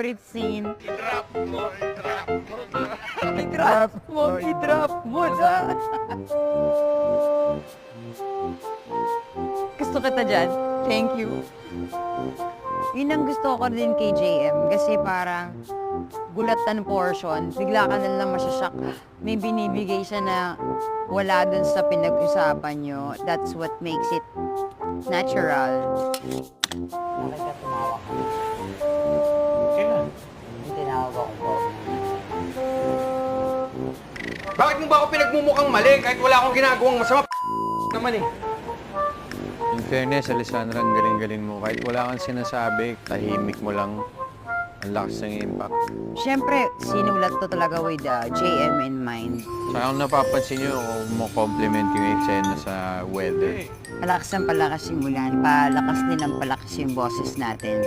favorite scene. I-drop mo, i-drop mo. I-drop mo na. Gusto kita dyan. Thank you. Yun ang gusto ko din kay JM kasi parang gulatan portion, bigla ka na lang masyashock. May binibigay siya na wala dun sa pinag-usapan nyo. That's what makes it natural. Bakit ka tumawa ka? Kailan? Yung tinawag akong boss. Bakit mo ba ako pinagmumukhang mali kahit wala akong ginagawang masama? Naman eh. In fairness, Alessandra, ang galing-galing mo. Kahit wala kang sinasabi, tahimik mo lang. Ang lakas ng impact. Siyempre, sinulat to talaga with JM in mind. Saka kung napapansin nyo, mo compliment yung eksena sa weather. Palakas ng palakas yung ulan, palakas din ang palakas yung boses natin.